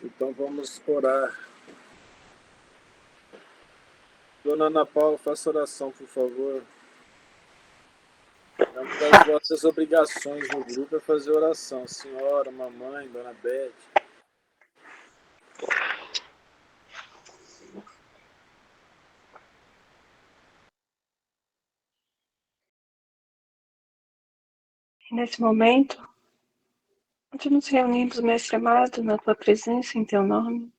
Então vamos orar. Dona Ana Paula, faça oração, por favor. É uma das vossas obrigações no grupo é fazer oração. Senhora, mamãe, Dona Beth. Nesse momento, onde nos reunimos, Mestre amado, na Tua presença, em Teu nome,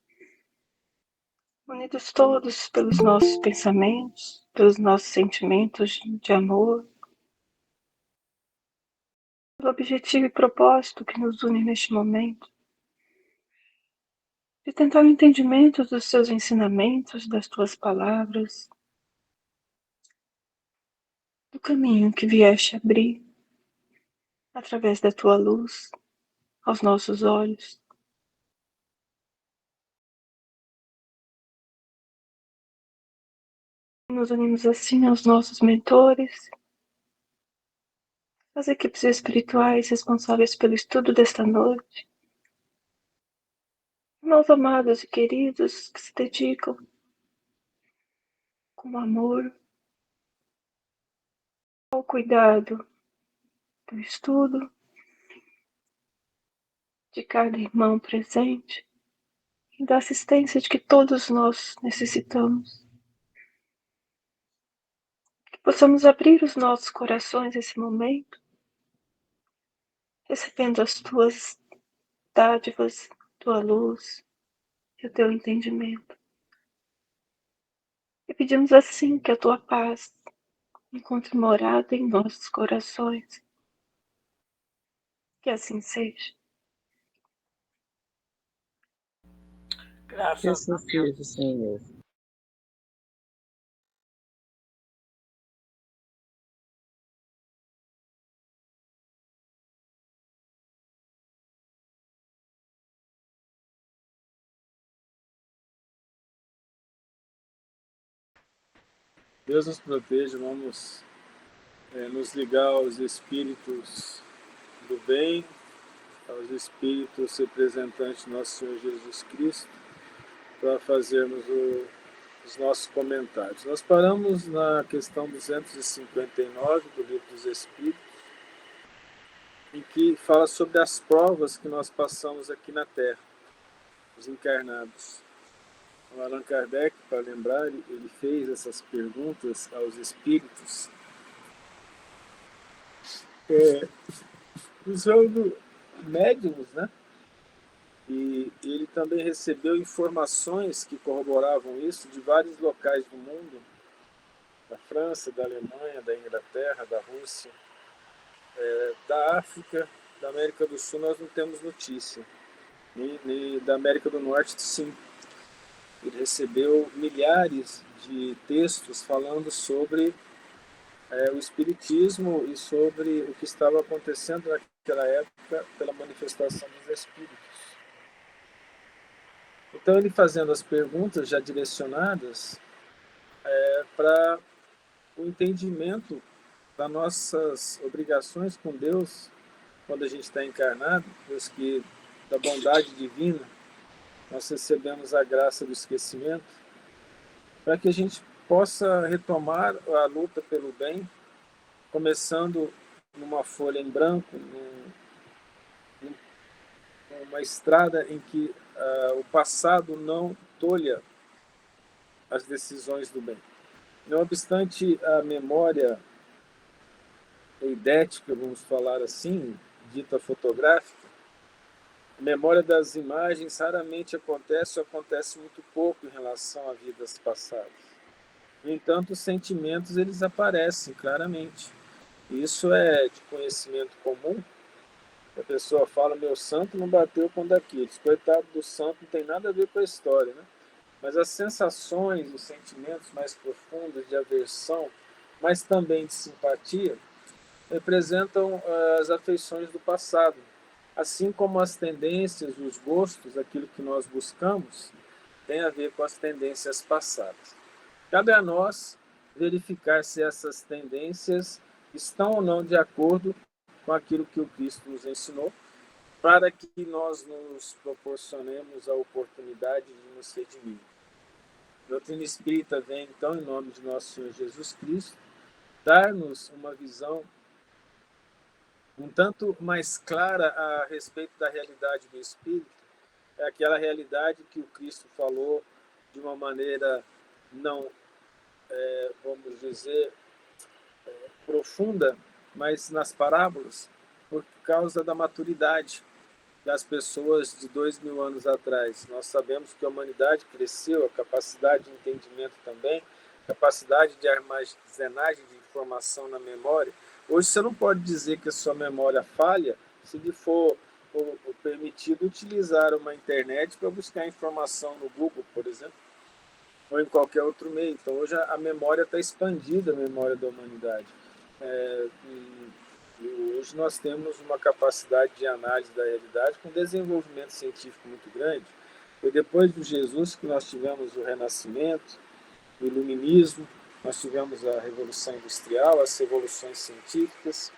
unidos todos pelos nossos pensamentos, pelos nossos sentimentos de amor, pelo objetivo e propósito que nos une neste momento, de tentar o entendimento dos Teus ensinamentos, das Tuas palavras, do caminho que vieste abrir, através da Tua luz, aos nossos olhos. Nos unimos assim aos nossos mentores, às equipes espirituais responsáveis pelo estudo desta noite, irmãos amados e queridos que se dedicam com amor ao cuidado do estudo de cada irmão presente e da assistência de que todos nós necessitamos. Que possamos abrir os nossos corações nesse momento, recebendo as Tuas dádivas, Tua luz e o Teu entendimento. E pedimos assim que a Tua paz encontre morada em nossos corações. Que assim seja. Que assim seja, Senhor. Deus nos proteja, vamos nos ligar aos espíritos do bem, aos espíritos representantes do nosso Senhor Jesus Cristo, para fazermos os nossos comentários. Nós paramos na questão 259 do Livro dos Espíritos, em que fala sobre as provas que nós passamos aqui na Terra, os encarnados. O Allan Kardec, para lembrar, ele fez essas perguntas aos espíritos, usando médiums, né? E ele também recebeu informações que corroboravam isso de vários locais do mundo, da França, da Alemanha, da Inglaterra, da Rússia, da África, da América do Sul nós não temos notícia, nem da América do Norte, sim. Ele recebeu milhares de textos falando sobre o espiritismo e sobre o que estava acontecendo naquela época pela manifestação dos espíritos. Então, ele fazendo as perguntas já direcionadas para o entendimento das nossas obrigações com Deus quando a gente está encarnado, pois que da bondade divina nós recebemos a graça do esquecimento, para que a gente possa retomar a luta pelo bem, começando numa folha em branco, numa estrada em que o passado não tolha as decisões do bem. Não obstante a memória eidética, vamos falar assim, dita fotográfica, a memória das imagens raramente acontece ou acontece muito pouco em relação a vidas passadas. No entanto, os sentimentos eles aparecem claramente. Isso é de conhecimento comum. A pessoa fala, meu santo não bateu com daqueles. Coitado do santo, não tem nada a ver com a história, né? Mas as sensações, os sentimentos mais profundos de aversão, mas também de simpatia, representam as afeições do passado, assim como as tendências, os gostos, aquilo que nós buscamos, tem a ver com as tendências passadas. Cabe a nós verificar se essas tendências estão ou não de acordo com aquilo que o Cristo nos ensinou para que nós nos proporcionemos a oportunidade de nos redimir. A doutrina espírita vem, então, em nome de nosso Senhor Jesus Cristo, dar-nos uma visão um tanto mais clara a respeito da realidade do espírito, é aquela realidade que o Cristo falou de uma maneira não, vamos dizer, profunda, mas nas parábolas, por causa da maturidade das pessoas de 2000 anos atrás. Nós sabemos que a humanidade cresceu, a capacidade de entendimento também, a capacidade de armazenagem de informação na memória. Hoje você não pode dizer que a sua memória falha se lhe for permitido utilizar uma internet para buscar informação no Google, por exemplo, ou em qualquer outro meio. Então, hoje a memória está expandida, a memória da humanidade. Hoje nós temos uma capacidade de análise da realidade com desenvolvimento científico muito grande. Foi depois do Jesus que nós tivemos o Renascimento, o Iluminismo, nós tivemos a Revolução Industrial, as revoluções científicas,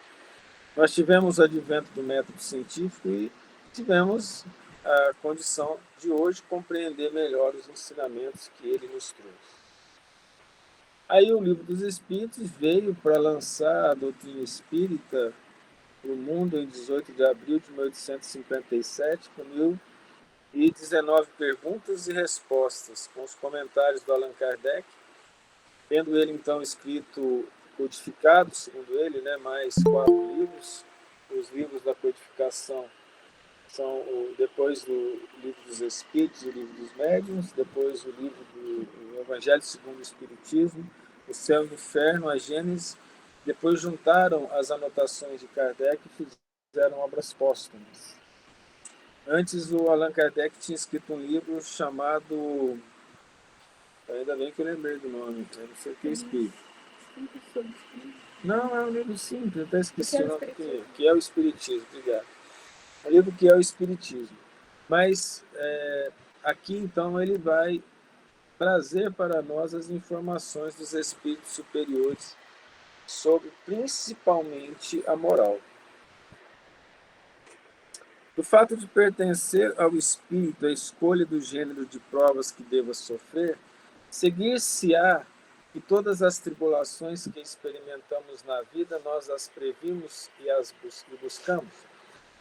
nós tivemos o advento do método científico e tivemos a condição de hoje compreender melhor os ensinamentos que ele nos trouxe. Aí o Livro dos Espíritos veio para lançar a doutrina espírita para o mundo em 18 de abril de 1857, com 1019 perguntas e respostas, com os comentários do Allan Kardec, tendo ele então escrito, codificado, segundo ele, mais 4 livros. Os livros da codificação são depois do Livro dos Espíritos, o Livro dos Médiuns, depois o livro do Evangelho segundo o Espiritismo, o Céu e o Inferno, a Gênese. Depois juntaram as anotações de Kardec e fizeram obras póstumas. Antes, o Allan Kardec tinha escrito um livro chamado... Ainda bem que eu lembrei do nome, eu não sei o que é Espírito. Não, é um livro simples, eu até esqueci o nome que é o Espiritismo, obrigado. É um livro que é o Espiritismo. Mas aqui, então, ele vai trazer para nós as informações dos espíritos superiores sobre principalmente a moral. O fato de pertencer ao espírito a escolha do gênero de provas que deva sofrer, seguir-se-á que todas as tribulações que experimentamos na vida, nós as previmos e as buscamos.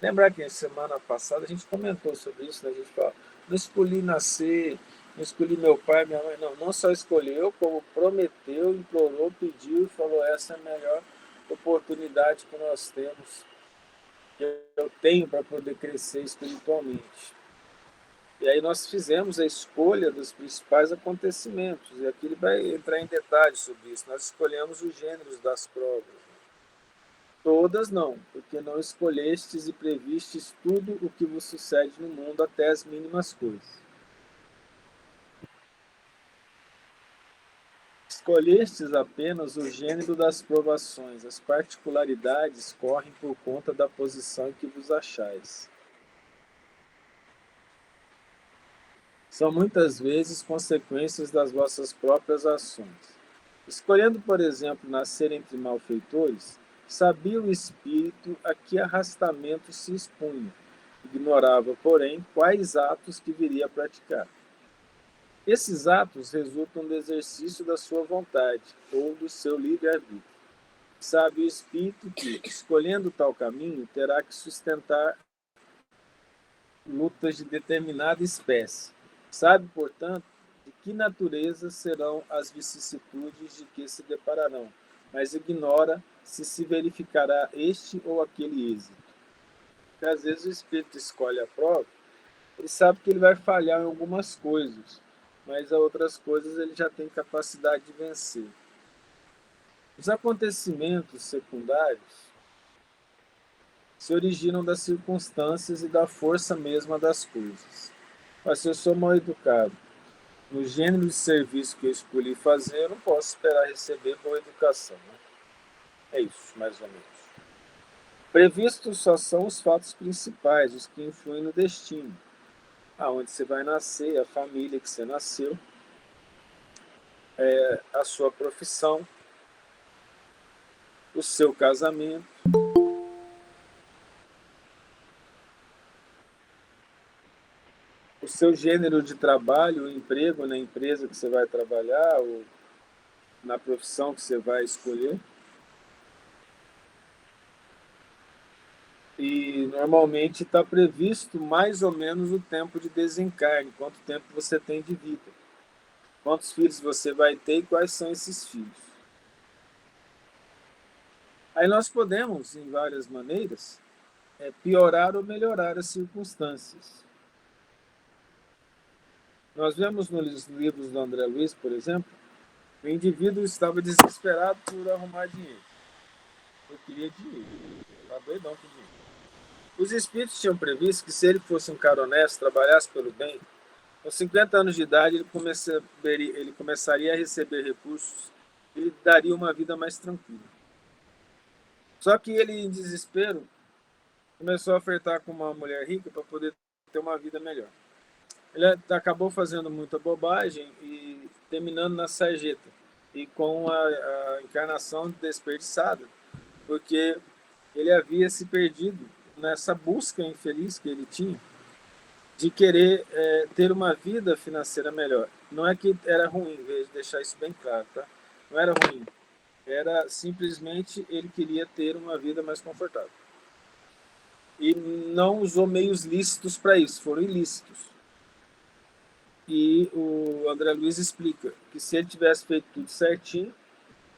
Lembrar que na semana passada a gente comentou sobre isso, né? A gente falou, não escolhi nascer, não escolhi meu pai, minha mãe, não só escolheu, como prometeu, implorou, pediu e falou, essa é a melhor oportunidade que nós temos, que eu tenho para poder crescer espiritualmente. E aí nós fizemos a escolha dos principais acontecimentos, e aqui ele vai entrar em detalhes sobre isso. Nós escolhemos os gêneros das provas. Todas não, porque não escolhestes e previstes tudo o que vos sucede no mundo, até as mínimas coisas. Escolhestes apenas o gênero das provações, as particularidades correm por conta da posição em que vos achais. São muitas vezes consequências das vossas próprias ações. Escolhendo, por exemplo, nascer entre malfeitores, sabia o espírito a que arrastamento se expunha, ignorava, porém, quais atos que viria a praticar. Esses atos resultam do exercício da sua vontade ou do seu livre-arbítrio. Sabe o espírito que, escolhendo tal caminho, terá que sustentar lutas de determinada espécie. Sabe, portanto, de que natureza serão as vicissitudes de que se depararão, mas ignora se verificará este ou aquele êxito. Porque, às vezes o espírito escolhe a prova, ele sabe que ele vai falhar em algumas coisas, mas a outras coisas ele já tem capacidade de vencer. Os acontecimentos secundários se originam das circunstâncias e da força mesma das coisas. Mas se eu sou mal educado, no gênero de serviço que eu escolhi fazer, eu não posso esperar receber boa educação. Né? É isso, mais ou menos. Previstos só são os fatos principais, os que influem no destino. Aonde você vai nascer, a família que você nasceu, a sua profissão, o seu casamento. o seu gênero de trabalho, o emprego na empresa que você vai trabalhar, ou na profissão que você vai escolher. E normalmente está previsto mais ou menos o tempo de desencarne, quanto tempo você tem de vida, quantos filhos você vai ter e quais são esses filhos. Aí nós podemos, em várias maneiras, piorar ou melhorar as circunstâncias. Nós vemos nos livros do André Luiz, por exemplo, o indivíduo estava desesperado por arrumar dinheiro. Eu queria dinheiro, estava doidão com dinheiro. Os espíritos tinham previsto que se ele fosse um cara honesto, trabalhasse pelo bem, aos 50 anos de idade ele começaria a receber recursos e lhe daria uma vida mais tranquila. Só que ele, em desespero, começou a flertar com uma mulher rica para poder ter uma vida melhor. Ele acabou fazendo muita bobagem e terminando na sarjeta e com a encarnação desperdiçada, porque ele havia se perdido nessa busca infeliz que ele tinha de querer ter uma vida financeira melhor. Não é que era ruim, veja, deixar isso bem claro, tá? Não era ruim, era simplesmente ele queria ter uma vida mais confortável. E não usou meios lícitos para isso, foram ilícitos. E o André Luiz explica que se ele tivesse feito tudo certinho,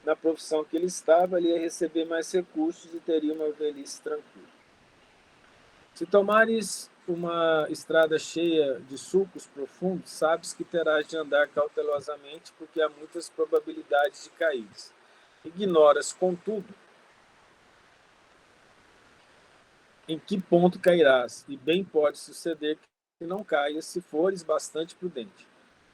na profissão que ele estava, ele ia receber mais recursos e teria uma velhice tranquila. Se tomares uma estrada cheia de sulcos profundos, sabes que terás de andar cautelosamente, porque há muitas probabilidades de cair. Ignoras, contudo, em que ponto cairás, e bem pode suceder que não caias se fores bastante prudente.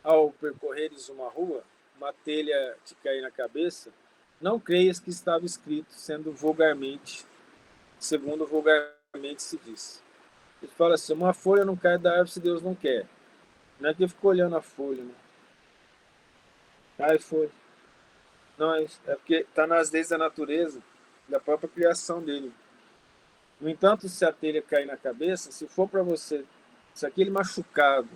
Ao percorreres uma rua, uma telha te cair na cabeça, não creias que estava escrito, segundo vulgarmente se diz. Ele fala assim, uma folha não cai da árvore se Deus não quer. Não é que eu fico olhando a folha, né? Cai folha. Não, é porque está nas leis da natureza, da própria criação dele. No entanto, se a telha cair na cabeça, se for para você, se aquele machucado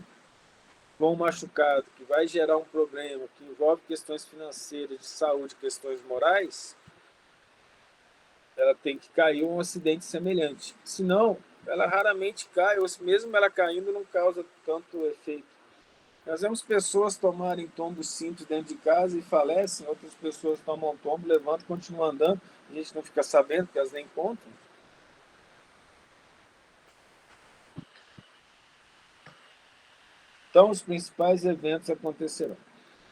for um machucado que vai gerar um problema, que envolve questões financeiras, de saúde, questões morais, ela tem que cair um acidente semelhante. Senão, ela raramente cai, ou mesmo ela caindo, não causa tanto efeito. Nós vemos pessoas tomarem tombos simples dentro de casa e falecem, outras pessoas tomam tombo, levantam e continuam andando, a gente não fica sabendo, porque elas nem contam. Então, os principais eventos acontecerão.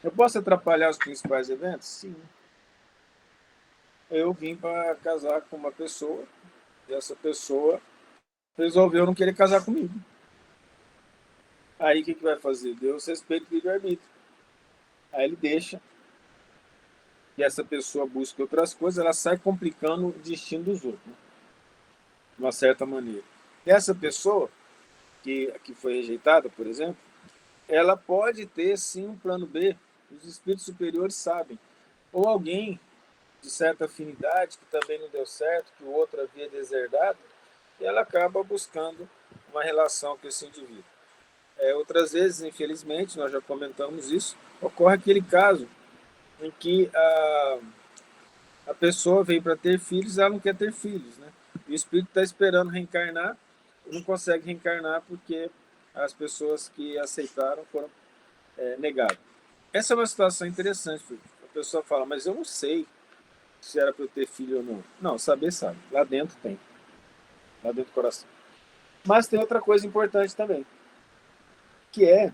Eu posso atrapalhar os principais eventos? Sim. Eu vim para casar com uma pessoa e essa pessoa resolveu não querer casar comigo. Aí o que vai fazer? Deus respeita o livre-arbítrio. Aí ele deixa que essa pessoa busque outras coisas, ela sai complicando o destino dos outros, né? De uma certa maneira. E essa pessoa que foi rejeitada, por exemplo, ela pode ter sim um plano B, os espíritos superiores sabem. Ou alguém de certa afinidade, que também não deu certo, que o outro havia deserdado, e ela acaba buscando uma relação com esse indivíduo. Outras vezes, infelizmente, nós já comentamos isso, ocorre aquele caso em que a pessoa vem para ter filhos e ela não quer ter filhos, né? E o espírito está esperando reencarnar, não consegue reencarnar porque as pessoas que aceitaram foram negadas. Essa é uma situação interessante, porque a pessoa fala, mas eu não sei se era para eu ter filho ou não. Não, saber sabe. Lá dentro tem. Lá dentro do coração. Mas tem outra coisa importante também, que é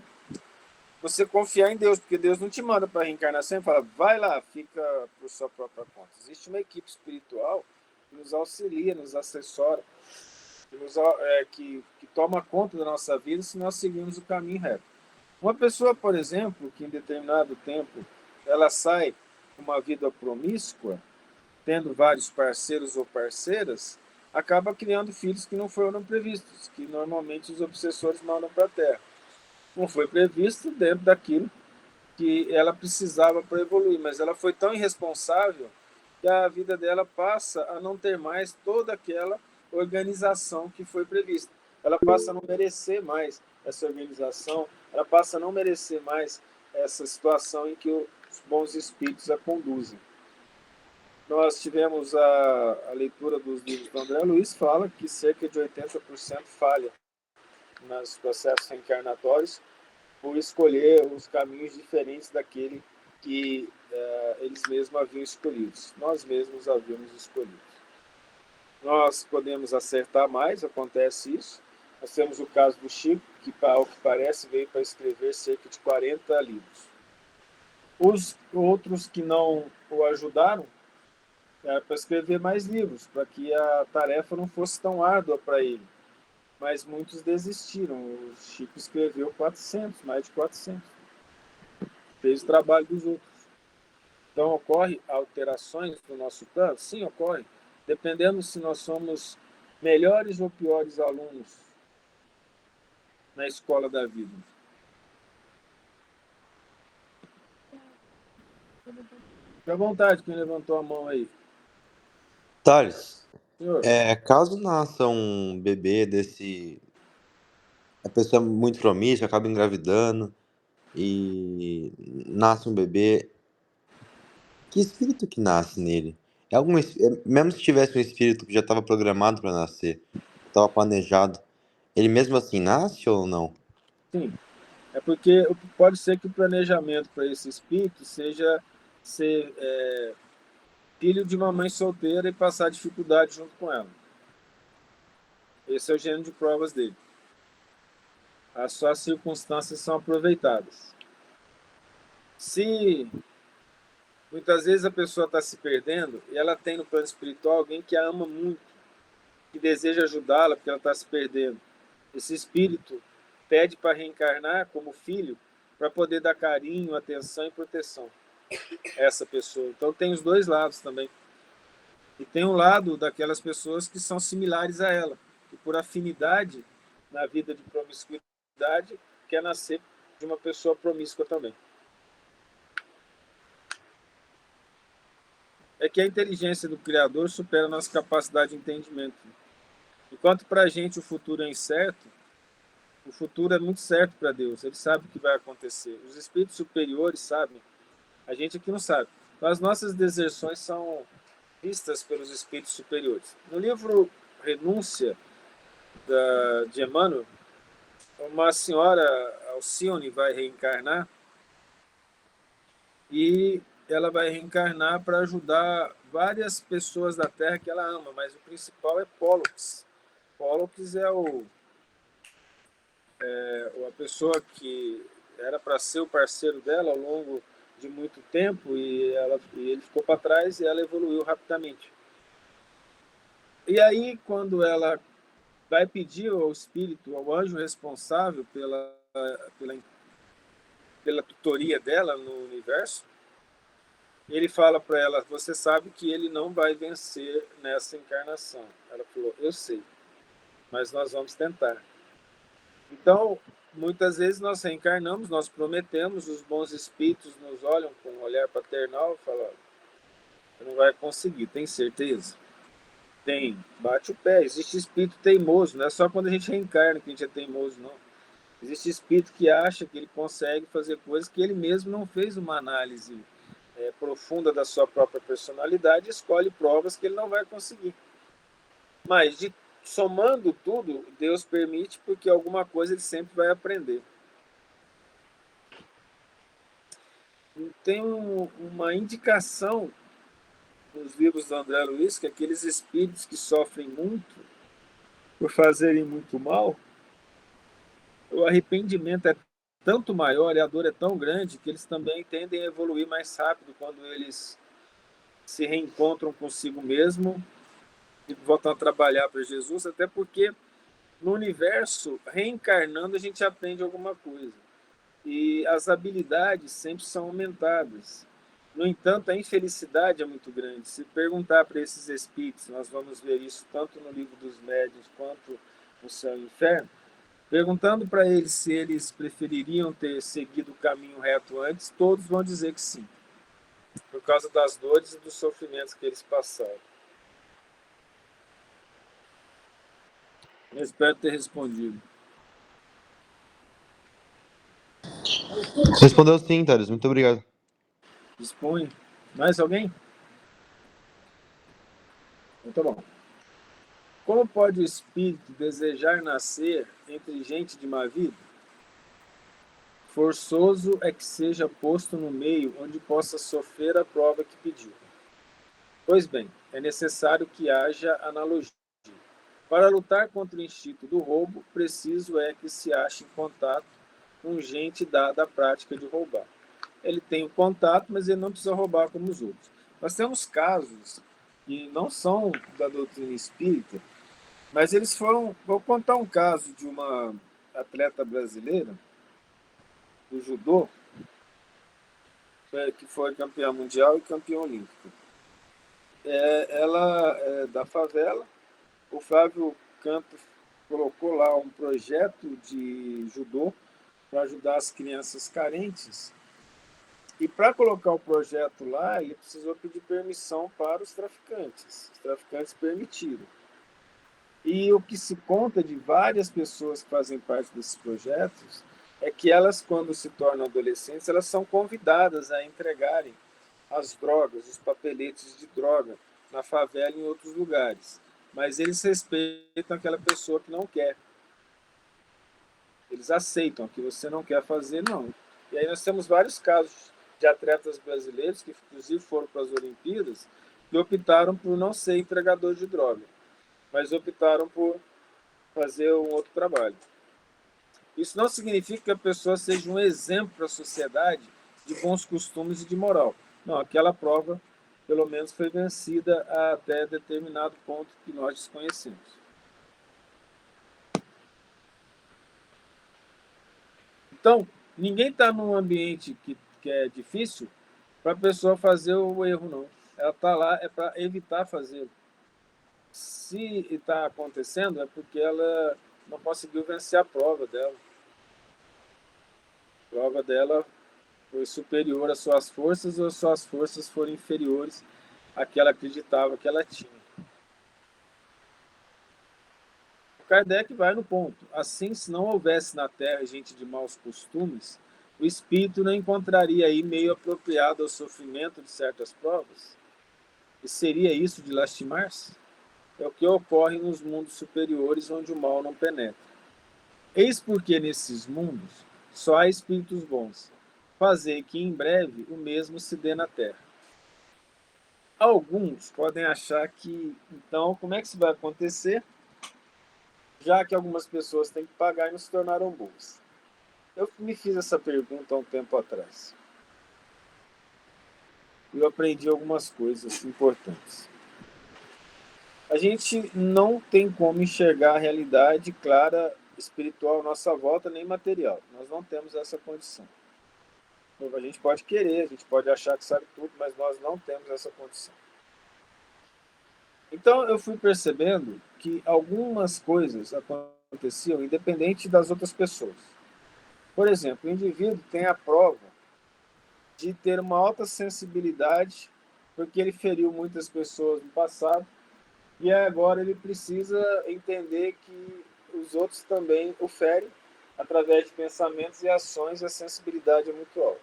você confiar em Deus, porque Deus não te manda para reencarnação e fala, vai lá, fica por sua própria conta. Existe uma equipe espiritual que nos auxilia, nos assessora, que toma conta da nossa vida se nós seguirmos o caminho reto. Uma pessoa, por exemplo, que em determinado tempo ela sai com uma vida promíscua, tendo vários parceiros ou parceiras, acaba criando filhos que não foram previstos, que normalmente os obsessores mandam para a Terra. Não foi previsto dentro daquilo que ela precisava para evoluir, mas ela foi tão irresponsável que a vida dela passa a não ter mais toda aquela organização que foi prevista. ela passa a não merecer mais essa organização, ela passa a não merecer mais essa situação em que os bons espíritos a conduzem. Nós tivemos a leitura dos livros do André Luiz, fala que cerca de 80% falha nos processos reencarnatórios por escolher os caminhos diferentes daquele que eles mesmos haviam escolhido. Nós mesmos havíamos escolhido. Nós podemos acertar mais, acontece isso. Nós temos o caso do Chico, que, ao que parece, veio para escrever cerca de 40 livros. Os outros que não o ajudaram, para escrever mais livros, para que a tarefa não fosse tão árdua para ele. Mas muitos desistiram. O Chico escreveu 400, mais de 400. Fez o trabalho dos outros. Então, ocorre alterações no nosso plano? Sim, ocorre. Dependendo se nós somos melhores ou piores alunos na escola da vida. Fique à vontade, quem levantou a mão aí. Thales, Senhor, caso nasça um bebê desse... A pessoa é muito promíscua, acaba engravidando e nasce um bebê, que espírito que nasce nele? Mesmo se tivesse um espírito que já estava programado para nascer, estava planejado, ele mesmo assim nasce ou não? sim. É porque pode ser que o planejamento para esse espírito seja ser filho de uma mãe solteira e passar dificuldade junto com ela. Esse é o gênero de provas dele. As suas circunstâncias são aproveitadas. Se muitas vezes a pessoa está se perdendo e ela tem no plano espiritual alguém que a ama muito, que deseja ajudá-la porque ela está se perdendo. Esse espírito pede para reencarnar como filho para poder dar carinho, atenção e proteção a essa pessoa. Então tem os dois lados também. E tem um lado daquelas pessoas que são similares a ela, que por afinidade na vida de promiscuidade quer nascer de uma pessoa promíscua também. É que a inteligência do Criador supera a nossa capacidade de entendimento. Enquanto para a gente o futuro é incerto, o futuro é muito certo para Deus. Ele sabe o que vai acontecer. Os espíritos superiores sabem. A gente aqui não sabe. Então, as nossas deserções são vistas pelos espíritos superiores. No livro Renúncia, de Emmanuel, uma senhora, Alcione, vai reencarnar e ela vai reencarnar para ajudar várias pessoas da Terra que ela ama, mas o principal é Pollux. Pollux é a pessoa que era para ser o parceiro dela ao longo de muito tempo e ele ficou para trás e ela evoluiu rapidamente. E aí, quando ela vai pedir ao espírito, ao anjo responsável pela tutoria dela no universo, ele fala para ela, você sabe que ele não vai vencer nessa encarnação. Ela falou, eu sei, mas nós vamos tentar. Então, muitas vezes nós reencarnamos, nós prometemos, os bons espíritos nos olham com um olhar paternal e falam, você não vai conseguir, tem certeza? Tem, bate o pé. Existe espírito teimoso, não é só quando a gente reencarna que a gente é teimoso, não. Existe espírito que acha que ele consegue fazer coisas que ele mesmo não fez uma análise profunda da sua própria personalidade e escolhe provas que ele não vai conseguir. Mas, somando tudo, Deus permite porque alguma coisa ele sempre vai aprender. Tem uma indicação nos livros do André Luiz que aqueles espíritos que sofrem muito por fazerem muito mal, o arrependimento é tanto maior e a dor é tão grande que eles também tendem a evoluir mais rápido quando eles se reencontram consigo mesmo e voltam a trabalhar para Jesus, até porque no universo, reencarnando, a gente aprende alguma coisa. E as habilidades sempre são aumentadas. No entanto, a infelicidade é muito grande. Se perguntar para esses espíritos, nós vamos ver isso tanto no livro dos médiuns quanto no Céu e Inferno, perguntando para eles se eles prefeririam ter seguido o caminho reto antes, todos vão dizer que sim, por causa das dores e dos sofrimentos que eles passaram. Eu espero ter respondido. Respondeu sim, Thales. Muito obrigado. Dispõe. Mais alguém? Então, tá bom. Como pode o espírito desejar nascer entre gente de má vida? Forçoso é que seja posto no meio onde possa sofrer a prova que pediu. Pois bem, é necessário que haja analogia. Para lutar contra o instinto do roubo, preciso é que se ache em contato com gente dada à prática de roubar. Ele tem o contato, mas ele não precisa roubar como os outros. Nós temos casos que não são da doutrina espírita, mas eles foram. Vou contar um caso de uma atleta brasileira do judô, que foi campeã mundial e campeã olímpica. Ela é da favela. O Flávio Campos colocou lá um projeto de judô para ajudar as crianças carentes. E para colocar o projeto lá, ele precisou pedir permissão para os traficantes. Os traficantes permitiram. E o que se conta de várias pessoas que fazem parte desses projetos é que elas, quando se tornam adolescentes, elas são convidadas a entregarem as drogas, os papeletes de droga na favela e em outros lugares. Mas eles respeitam aquela pessoa que não quer. Eles aceitam que você não quer fazer, não. E aí nós temos vários casos de atletas brasileiros que, inclusive, foram para as Olimpíadas e optaram por não ser entregador de droga, mas optaram por fazer um outro trabalho. Isso não significa que a pessoa seja um exemplo para a sociedade de bons costumes e de moral. Não, aquela prova, pelo menos, foi vencida até determinado ponto que nós desconhecemos. Então, ninguém está num ambiente que é difícil para a pessoa fazer o erro, não. Ela está lá é para evitar fazê-lo. Se está acontecendo, é porque ela não conseguiu vencer a prova dela. A prova dela foi superior às suas forças ou suas forças foram inferiores à que ela acreditava que ela tinha. O Kardec vai no ponto. Assim, se não houvesse na Terra gente de maus costumes, o espírito não encontraria aí meio apropriado ao sofrimento de certas provas? E seria isso de lastimar-se? É o que ocorre nos mundos superiores onde o mal não penetra. Eis porque nesses mundos só há espíritos bons. Fazer que em breve o mesmo se dê na Terra. Alguns podem achar que, então, como é que isso vai acontecer, já que algumas pessoas têm que pagar e não se tornaram boas? Eu me fiz essa pergunta há um tempo atrás. E eu aprendi algumas coisas importantes. A gente não tem como enxergar a realidade clara espiritual à nossa volta, nem material. Nós não temos essa condição. A gente pode querer, a gente pode achar que sabe tudo, mas nós não temos essa condição. Então eu fui percebendo que algumas coisas aconteciam independente das outras pessoas. Por exemplo, o indivíduo tem a prova de ter uma alta sensibilidade porque ele feriu muitas pessoas no passado e agora ele precisa entender que os outros também o ferem através de pensamentos e ações, e a sensibilidade é muito alta.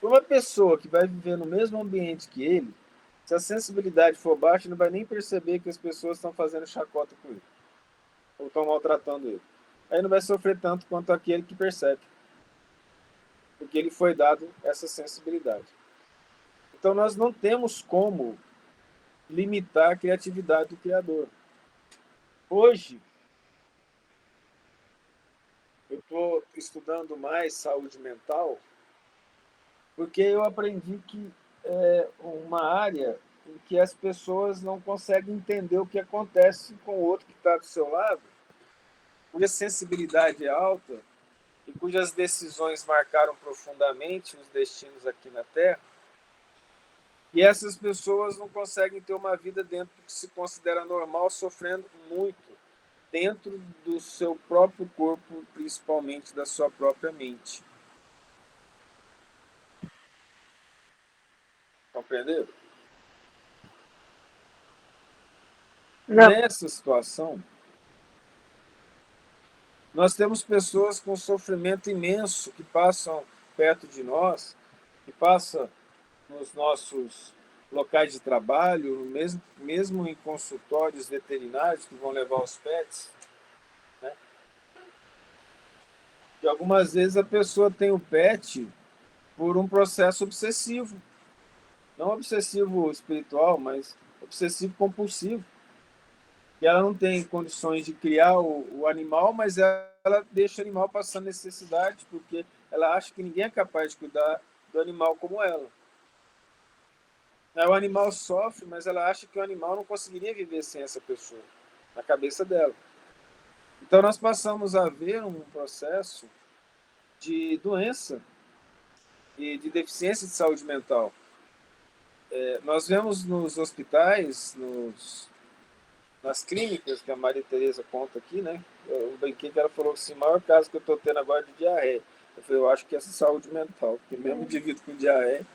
Uma pessoa que vai viver no mesmo ambiente que ele, se a sensibilidade for baixa, não vai nem perceber que as pessoas estão fazendo chacota com ele, ou estão maltratando ele. Aí não vai sofrer tanto quanto aquele que percebe, porque ele foi dado essa sensibilidade. Então nós não temos como limitar a criatividade do Criador. Hoje, eu estou estudando mais saúde mental, porque eu aprendi que é uma área em que as pessoas não conseguem entender o que acontece com o outro que está do seu lado, cuja sensibilidade é alta e cujas decisões marcaram profundamente os destinos aqui na Terra, e essas pessoas não conseguem ter uma vida dentro do que se considera normal, sofrendo muito dentro do seu próprio corpo, principalmente da sua própria mente. Compreenderam? Não. Nessa situação, Nós temos pessoas com sofrimento imenso que passam perto de nós, que passam nos nossos locais de trabalho, mesmo em consultórios veterinários que vão levar os pets, né? E algumas vezes a pessoa tem o pet por um processo obsessivo, não obsessivo espiritual, mas obsessivo compulsivo. E ela não tem condições de criar o animal, mas ela deixa o animal passando necessidade, porque ela acha que ninguém é capaz de cuidar do animal como ela. O animal sofre, mas ela acha que o animal não conseguiria viver sem essa pessoa, na cabeça dela. Então nós passamos a ver um processo de doença e de deficiência de saúde mental. Nós vemos nos hospitais, nas clínicas, que a Maria Tereza conta aqui, né? Eu brinquei que ela falou assim, o maior caso que eu estou tendo agora é de diarreia. Eu falei, eu acho que é essa saúde mental, porque mesmo indivíduo com diarreia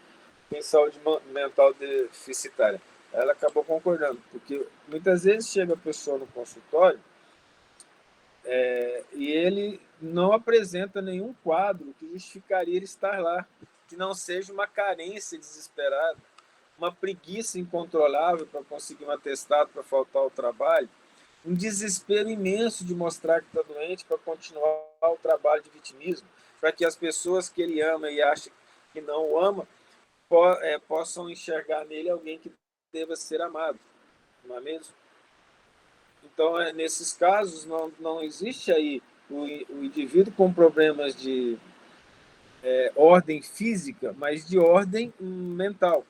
tem saúde mental deficitária. Ela acabou concordando, porque muitas vezes chega a pessoa no consultório e ele não apresenta nenhum quadro que justificaria ele estar lá, que não seja uma carência desesperada, uma preguiça incontrolável para conseguir um atestado para faltar ao trabalho, um desespero imenso de mostrar que está doente para continuar o trabalho de vitimismo, para que as pessoas que ele ama e acha que não o ama possam enxergar nele alguém que deva ser amado, não é mesmo? Então, nesses casos, não existe aí o indivíduo com problemas de ordem física, mas de ordem mental.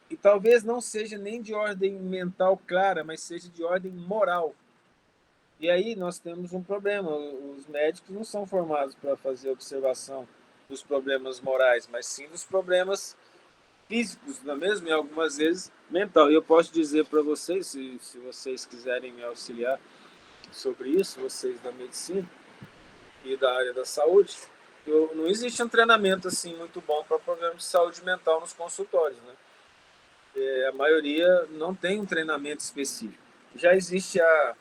E talvez não seja nem de ordem mental clara, mas seja de ordem moral. E aí nós temos um problema. Os médicos não são formados para fazer observação dos problemas morais, mas sim dos problemas físicos, não é mesmo? E algumas vezes mental. E eu posso dizer para vocês, se vocês quiserem me auxiliar sobre isso, vocês da medicina e da área da saúde, não existe um treinamento assim muito bom para problemas de saúde mental nos consultórios, né? A maioria não tem um treinamento específico. Já existe a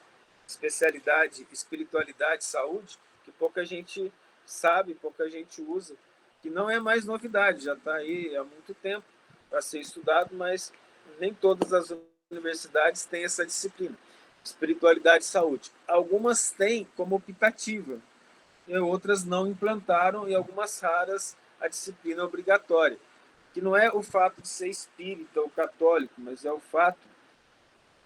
especialidade espiritualidade e saúde, que pouca gente sabe, pouca gente usa, que não é mais novidade, já está aí há muito tempo para ser estudado, mas nem todas as universidades têm essa disciplina, espiritualidade e saúde. Algumas têm como optativa, e outras não implantaram, e algumas raras a disciplina obrigatória, que não é o fato de ser espírita ou católico, mas é o fato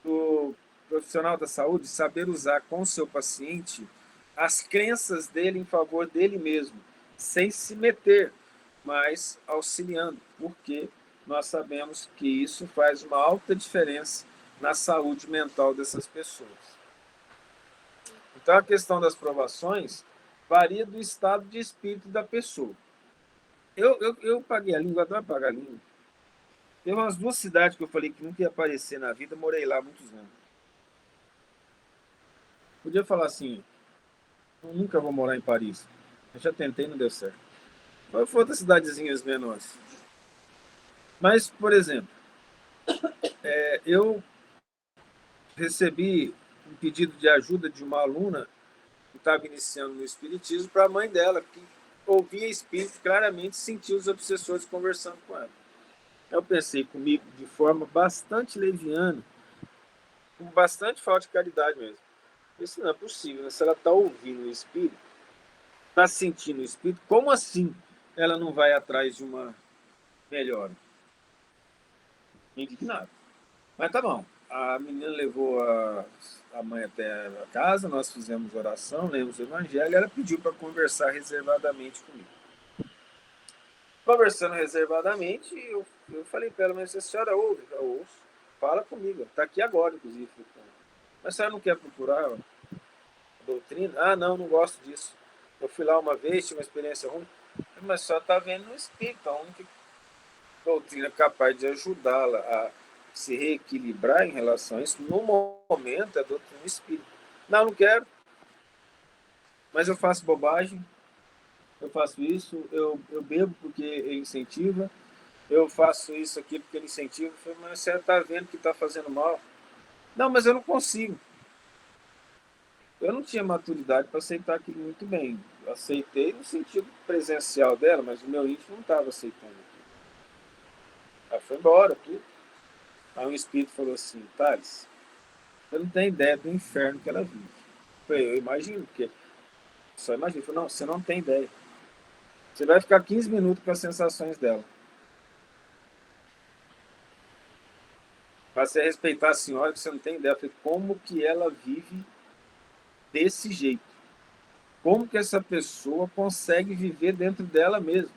do profissional da saúde saber usar com o seu paciente as crenças dele em favor dele mesmo, sem se meter, mas auxiliando, porque nós sabemos que isso faz uma alta diferença na saúde mental dessas pessoas. Então, a questão das provações varia do estado de espírito da pessoa. Eu paguei a língua, adoro pagar a língua. Tem umas 2 cidades que eu falei que nunca ia aparecer na vida, morei lá há muitos anos. Podia falar assim, eu nunca vou morar em Paris. Eu já tentei, não deu certo. Foi outras cidadezinhas menores. Mas, por exemplo, eu recebi um pedido de ajuda de uma aluna que estava iniciando no espiritismo para a mãe dela, que ouvia espírito claramente, sentia os obsessores conversando com ela. Eu pensei comigo de forma bastante leviana, com bastante falta de caridade mesmo. Isso não é possível, né? Se ela está ouvindo o espírito, está sentindo o espírito, como assim ela não vai atrás de uma melhora? Indignado. Mas tá bom. A menina levou a mãe até a casa, nós fizemos oração, lemos o evangelho, e ela pediu para conversar reservadamente comigo. Conversando reservadamente, eu falei para ela, mas a senhora ouve? Eu ouço. Fala comigo, está aqui agora, inclusive. Mas a senhora não quer procurar a doutrina? Ah, não gosto disso. Eu fui lá uma vez, tive uma experiência ruim. Mas só está vendo no espírito, a única doutrina capaz de ajudá-la a se reequilibrar em relação a isso, no momento, é a doutrina espírita. Não quero. Mas eu faço bobagem, eu faço isso, eu bebo porque ele incentiva, eu faço isso aqui porque ele incentiva. Eu falei, mas você está vendo que está fazendo mal? Não, mas eu não consigo. Eu não tinha maturidade para aceitar aquilo muito bem. Eu aceitei no sentido presencial dela, mas o meu íntimo não estava aceitando aquilo. Ela foi embora, tudo. Aí um espírito falou assim, Thales, você não tem ideia do inferno que ela vive. Eu falei, eu imagino, porque só imagino. Ele falou, não, você não tem ideia. Você vai ficar 15 minutos com as sensações dela. Para você respeitar a senhora, que você não tem ideia. Eu falei, como que ela vive desse jeito? Como que essa pessoa consegue viver dentro dela mesma?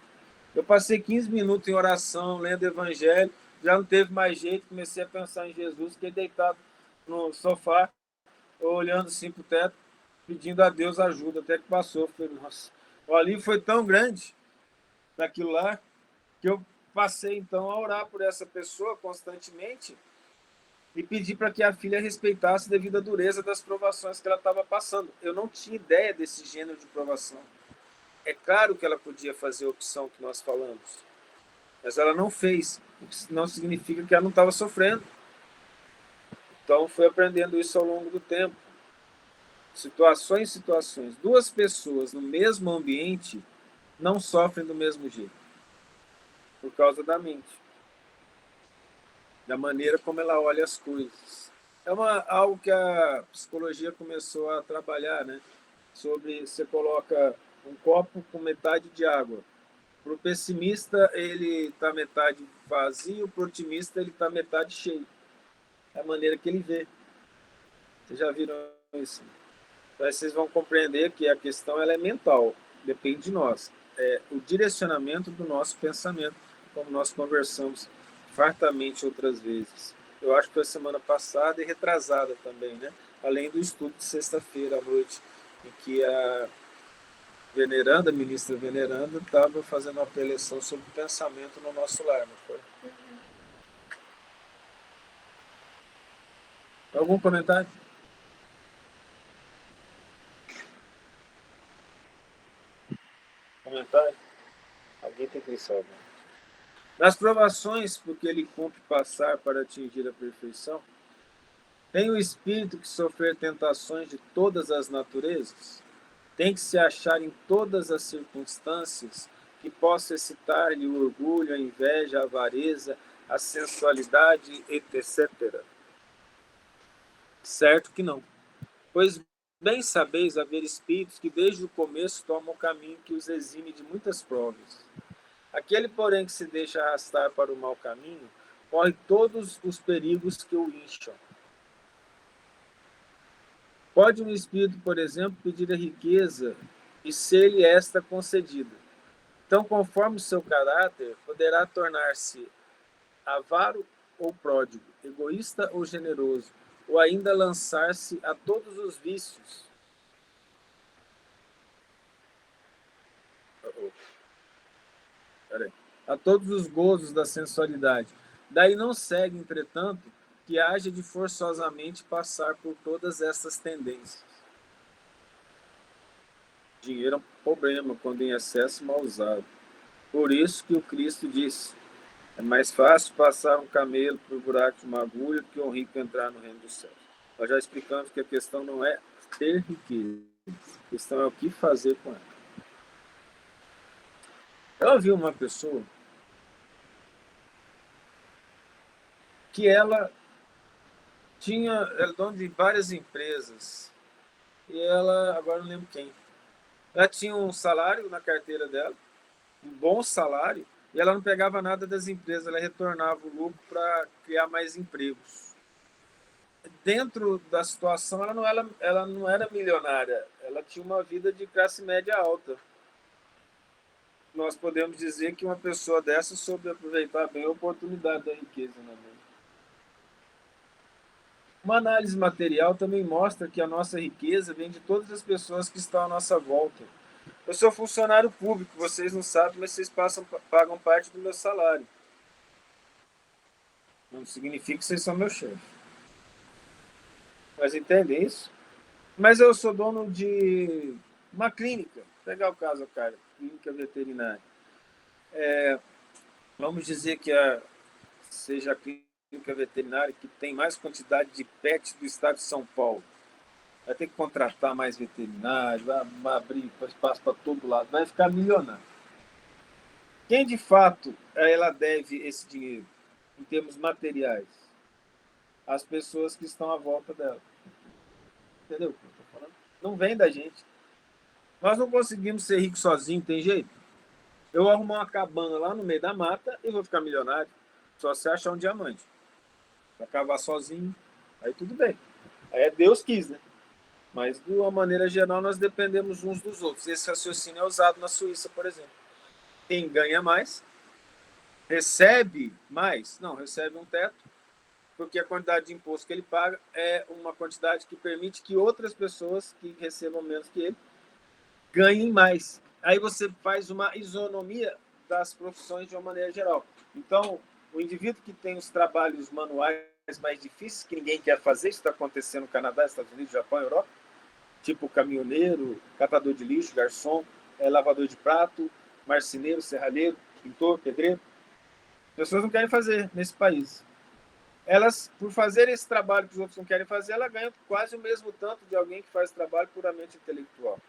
Eu passei 15 minutos em oração, lendo o evangelho, já não teve mais jeito, comecei a pensar em Jesus, fiquei deitado no sofá, olhando assim para o teto, pedindo a Deus ajuda, até que passou. Eu falei, nossa, o alívio foi tão grande naquilo lá, que eu passei então a orar por essa pessoa constantemente e pedir para que a filha respeitasse devido à dureza das provações que ela estava passando. Eu não tinha ideia desse gênero de provação. É claro que ela podia fazer a opção que nós falamos, mas ela não fez, o que não significa que ela não estava sofrendo. Então, fui aprendendo isso ao longo do tempo. Situações. Duas pessoas no mesmo ambiente não sofrem do mesmo jeito, por causa da mente, da maneira como ela olha as coisas. É algo que a psicologia começou a trabalhar, né? Sobre, você coloca um copo com metade de água. Para o pessimista, ele está metade vazio, para o otimista, ele está metade cheio. É a maneira que ele vê. Vocês já viram isso? Então, vocês vão compreender que a questão ela é mental, depende de nós. É o direcionamento do nosso pensamento, como nós conversamos fartamente outras vezes. Eu acho que foi semana passada e retrasada também, né? Além do estudo de sexta-feira à noite, em que a veneranda, a ministra veneranda, estava fazendo uma preleção sobre o pensamento no nosso lar, não foi? Algum comentário? Comentário? Alguém tem que lição, né? Nas provações, porque ele cumpre passar para atingir a perfeição, tem o espírito que sofrer tentações de todas as naturezas? Tem que se achar em todas as circunstâncias que possa excitar-lhe o orgulho, a inveja, a avareza, a sensualidade, etc. Certo que não. Pois bem sabeis haver espíritos que desde o começo tomam o caminho que os exime de muitas provas. Aquele, porém, que se deixa arrastar para o mau caminho, corre todos os perigos que o incham. Pode um espírito, por exemplo, pedir a riqueza e ser-lhe esta concedida. Então, conforme o seu caráter, poderá tornar-se avaro ou pródigo, egoísta ou generoso, ou ainda lançar-se a todos os vícios. A todos os gozos da sensualidade. Daí não segue, entretanto, que haja de forçosamente passar por todas essas tendências. Dinheiro é um problema quando em excesso mal usado. Por isso que o Cristo disse, é mais fácil passar um camelo por buraco de uma agulha do que um rico entrar no reino dos céus. Nós já explicamos que a questão não é ter riqueza, a questão é o que fazer com ela. Eu vi uma pessoa que ela era dona de várias empresas, e ela, agora não lembro quem, ela tinha um salário na carteira dela, um bom salário, e ela não pegava nada das empresas, ela retornava o lucro para criar mais empregos. Dentro da situação, ela não era milionária, ela tinha uma vida de classe média alta. Nós podemos dizer que uma pessoa dessa soube aproveitar bem a oportunidade da riqueza, né? Uma análise material também mostra que a nossa riqueza vem de todas as pessoas que estão à nossa volta. Eu sou funcionário público, vocês não sabem, mas vocês pagam parte do meu salário. Não significa que vocês são meu chefe. Mas entendem isso? Mas eu sou dono de uma clínica. Vou pegar o caso, cara, clínica veterinária. Vamos dizer que seja a clínica veterinária que tem mais quantidade de pets do estado de São Paulo. vai ter que contratar mais veterinários, vai abrir espaço para todo lado, vai ficar milionário. Quem, de fato, ela deve esse dinheiro, em termos materiais? As pessoas que estão à volta dela. Entendeu o que eu estou falando? Não vem da gente. Nós não conseguimos ser ricos sozinhos, tem jeito? Eu vou arrumar uma cabana lá no meio da mata e vou ficar milionário. Só se achar um diamante. Para cavar sozinho, aí tudo bem. Aí é Deus quis, né? Mas, de uma maneira geral, nós dependemos uns dos outros. Esse raciocínio é usado na Suíça, por exemplo. Quem ganha mais, recebe mais? Não, recebe um teto, porque a quantidade de imposto que ele paga é uma quantidade que permite que outras pessoas que recebam menos que ele ganhem mais. Aí você faz uma isonomia das profissões de uma maneira geral. Então, o indivíduo que tem os trabalhos manuais mais difíceis, que ninguém quer fazer, isso está acontecendo no Canadá, Estados Unidos, Japão, Europa, tipo caminhoneiro, catador de lixo, garçom, lavador de prato, marceneiro, serralheiro, pintor, pedreiro. As pessoas não querem fazer nesse país. Elas, por fazer esse trabalho que os outros não querem fazer, elas ganham quase o mesmo tanto de alguém que faz trabalho puramente intelectual.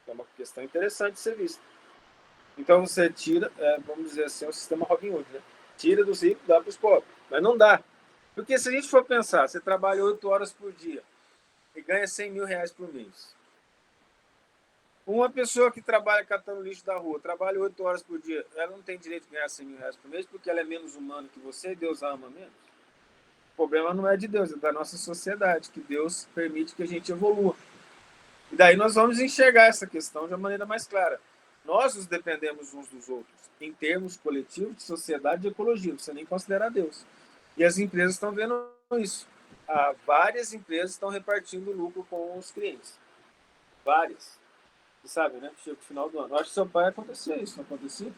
É uma questão interessante de ser vista. Então você tira, vamos dizer assim, o sistema Robin Hood, né? Tira dos ricos, dá para os pobres. Mas não dá. Porque se a gente for pensar, você trabalha 8 horas por dia e ganha 100 mil reais por mês. Uma pessoa que trabalha catando lixo da rua, trabalha 8 horas por dia, ela não tem direito de ganhar 100 mil reais por mês porque ela é menos humana que você e Deus a ama menos. O problema não é de Deus, é da nossa sociedade, que Deus permite que a gente evolua. E daí nós vamos enxergar essa questão de uma maneira mais clara. Nós nos dependemos uns dos outros, em termos coletivos, de sociedade e ecologia, não precisa nem considerar Deus. E as empresas estão vendo isso. Várias empresas estão repartindo lucro com os clientes. Várias. Você sabe, né? Chega no final do ano. Eu acho que seu pai acontecia isso, não acontecia?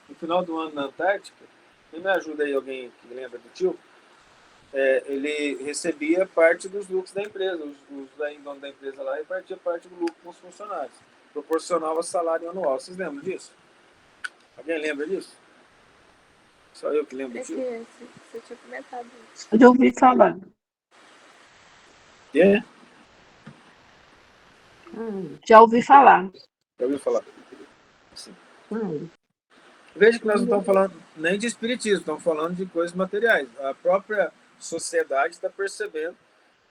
No final do ano na Antártica, me ajuda aí alguém que lembra do tio? Ele recebia parte dos lucros da empresa. Os donos da empresa lá repartia parte do lucro com os funcionários. Proporcional ao salário anual. Vocês lembram disso? Alguém lembra disso? Só eu que lembro disso? Você tinha comentado isso. Eu já ouvi falar. É? Já ouvi falar. Já ouviu falar? Sim. Veja que nós não estamos falando nem de espiritismo, estamos falando de coisas materiais. A própria sociedade está percebendo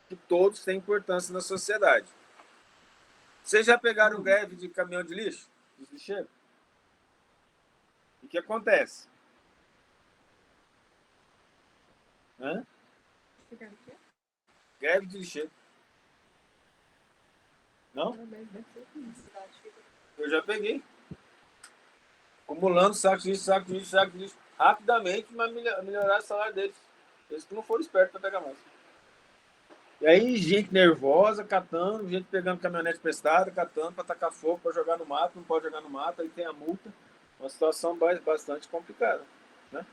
que todos têm importância na sociedade. Vocês já pegaram greve de caminhão de lixo? Dos lixeiros? E o que acontece? Hã? Greve de lixeiro. Não? Eu já peguei. Acumulando saco de lixo. Rapidamente, mas melhorar o salário deles. Eles que não foram espertos para pegar mais. E aí, gente nervosa, catando, gente pegando caminhonete prestada, catando para tacar fogo, para jogar no mato, não pode jogar no mato, aí tem a multa. Uma situação bastante complicada. Né?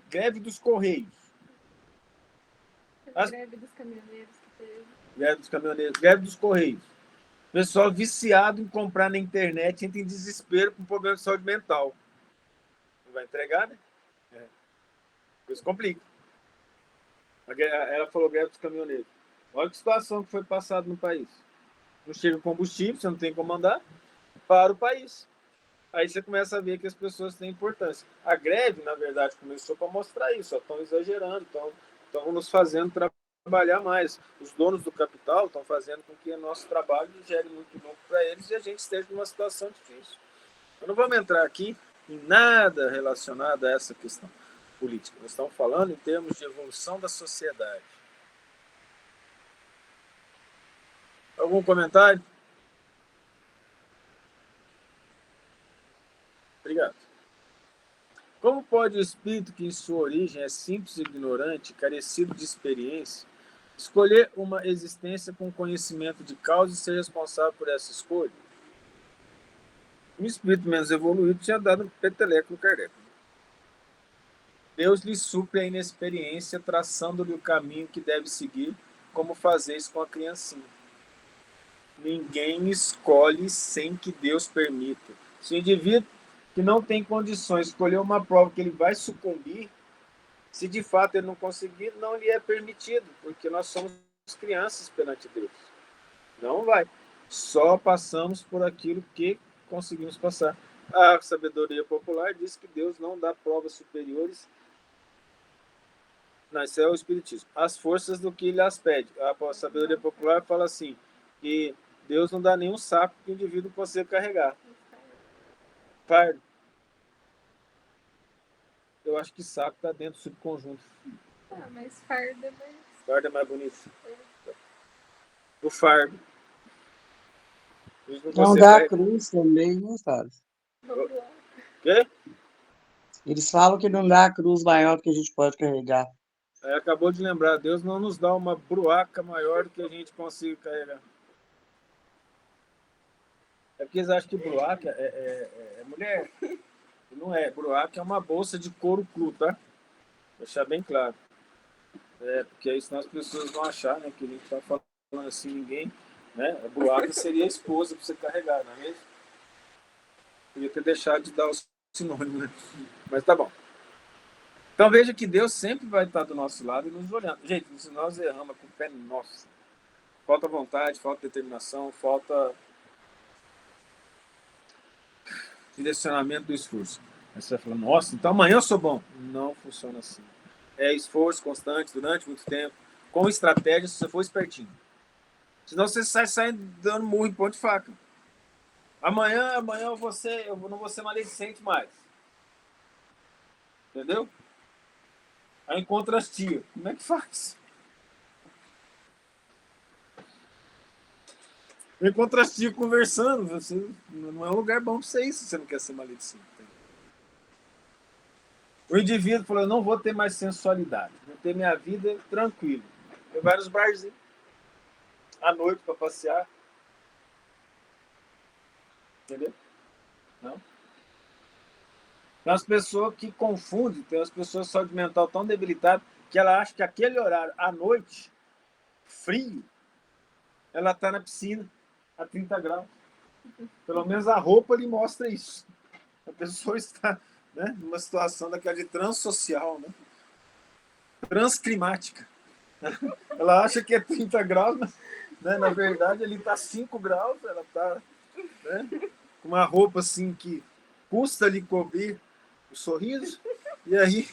Greve dos Correios. Greve dos caminhoneiros que teve. Greve dos caminhoneiros, greve dos Correios. Pessoal viciado em comprar na internet, entra em desespero com problema de saúde mental. Não vai entregar, né? Isso complica. Ela falou greve dos caminhoneiros. Olha que situação que foi passada no país. Não chega combustível, você não tem como andar, para o país. Aí você começa a ver que as pessoas têm importância. A greve, na verdade, começou para mostrar isso. Estão exagerando, estão nos fazendo trabalhar mais. Os donos do capital estão fazendo com que o nosso trabalho gere muito lucro para eles e a gente esteja numa situação difícil. Eu não vamos entrar aqui em nada relacionado a essa questão política. Nós estamos falando em termos de evolução da sociedade. Algum comentário? Obrigado. Como pode o espírito que em sua origem é simples e ignorante, carecido de experiência, escolher uma existência com conhecimento de causa e ser responsável por essa escolha? Um espírito menos evoluído tinha dado um peteleco no Kardec. Deus lhe supre a inexperiência, traçando-lhe o caminho que deve seguir, como fazer isso com a criancinha. Ninguém escolhe sem que Deus permita. Se o indivíduo que não tem condições escolher uma prova que ele vai sucumbir, se de fato ele não conseguir, não lhe é permitido, porque nós somos crianças perante Deus. Não vai. Só passamos por aquilo que conseguimos passar. A sabedoria popular diz que Deus não dá provas superiores. Não, isso é o Espiritismo. As forças do que ele as pede. A sabedoria popular fala assim, que Deus não dá nenhum saco que o indivíduo consiga carregar. Fardo. Eu acho que saco está dentro do subconjunto. Ah, mas farda é mais. Fardo é mais bonito. O fardo. Não dá a cruz também, né, sabe? Quê? Eles falam que não dá a cruz maior do que a gente pode carregar. Acabou de lembrar, Deus não nos dá uma bruaca maior do que a gente consiga carregar. É porque eles acham que bruaca é mulher. Não é. Bruaca é uma bolsa de couro cru, tá? Vou deixar bem claro. Porque aí senão as pessoas vão achar, né, que a gente tá falando assim, ninguém, né? A bruaca seria a esposa para você carregar, não é mesmo? Podia ter deixado de dar o sinônimo, né? Mas tá bom. Então veja que Deus sempre vai estar do nosso lado e nos olhando. Gente, se nós erramos, a culpa é nossa. Falta vontade, falta determinação, falta direcionamento do esforço. Aí você vai falar, nossa, então amanhã eu sou bom. Não funciona assim. É esforço constante durante muito tempo, com estratégia, se você for espertinho. Senão você sai dando murro em ponto de faca. Amanhã eu não vou ser maledicente mais. Entendeu? Aí encontra as tias. Como é que faz? Encontra as tias conversando. Você, não é um lugar bom para você ir se você não quer ser maledicente. O indivíduo falou, eu não vou ter mais sensualidade. Vou ter minha vida tranquila. Eu vou nos barzinhos. À noite para passear. Entendeu? Não? Tem as pessoas que confundem, tem as pessoas de saúde mental tão debilitada que ela acha que aquele horário, à noite, frio, ela está na piscina a 30 graus. Pelo menos a roupa lhe mostra isso. A pessoa está, né, numa situação daquela de transsocial, né? Transclimática. Ela acha que é 30 graus, mas, né, na verdade ele está 5 graus, ela está, né, com uma roupa assim que custa lhe cobrir o sorriso, e aí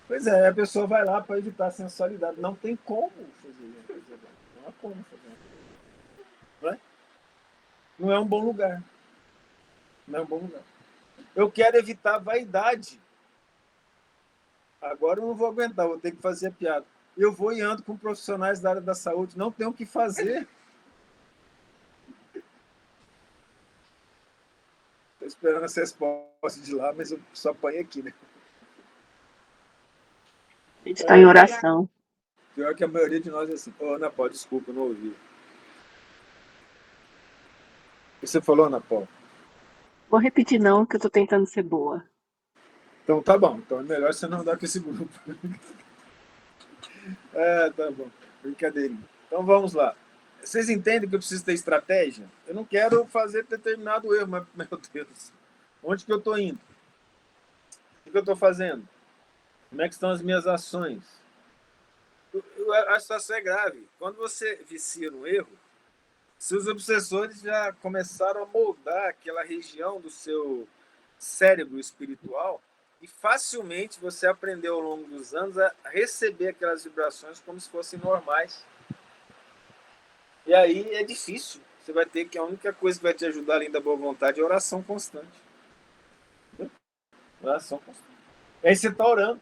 pois é, a pessoa vai lá para evitar a sensualidade. Não tem como fazer. Não há como fazer. Não é? Não é um bom lugar. Não é um bom lugar. Eu quero evitar a vaidade. Agora eu não vou aguentar, vou ter que fazer a piada. Eu vou e ando com profissionais da área da saúde, não tenho o que fazer. Estou esperando essa resposta de lá, mas eu só apanho aqui, né? A gente está em oração. Pior que a maioria de nós é assim. Ô, Ana Paula, desculpa, eu não ouvi. O que você falou, Ana Paula? Vou repetir não, que eu tô tentando ser boa. Então tá bom. Então é melhor você não andar com esse grupo. Tá bom. Brincadeirinha. Então vamos lá. Vocês entendem que eu preciso ter estratégia? Eu não quero fazer determinado erro, mas, meu Deus, onde que eu estou indo? O que eu estou fazendo? Como é que estão as minhas ações? A situação é grave. Quando você vicia no erro, seus obsessores já começaram a moldar aquela região do seu cérebro espiritual e facilmente você aprendeu ao longo dos anos a receber aquelas vibrações como se fossem normais. E aí é difícil. Você vai ter que a única coisa que vai te ajudar além da boa vontade é oração constante. Oração constante. E aí você está orando.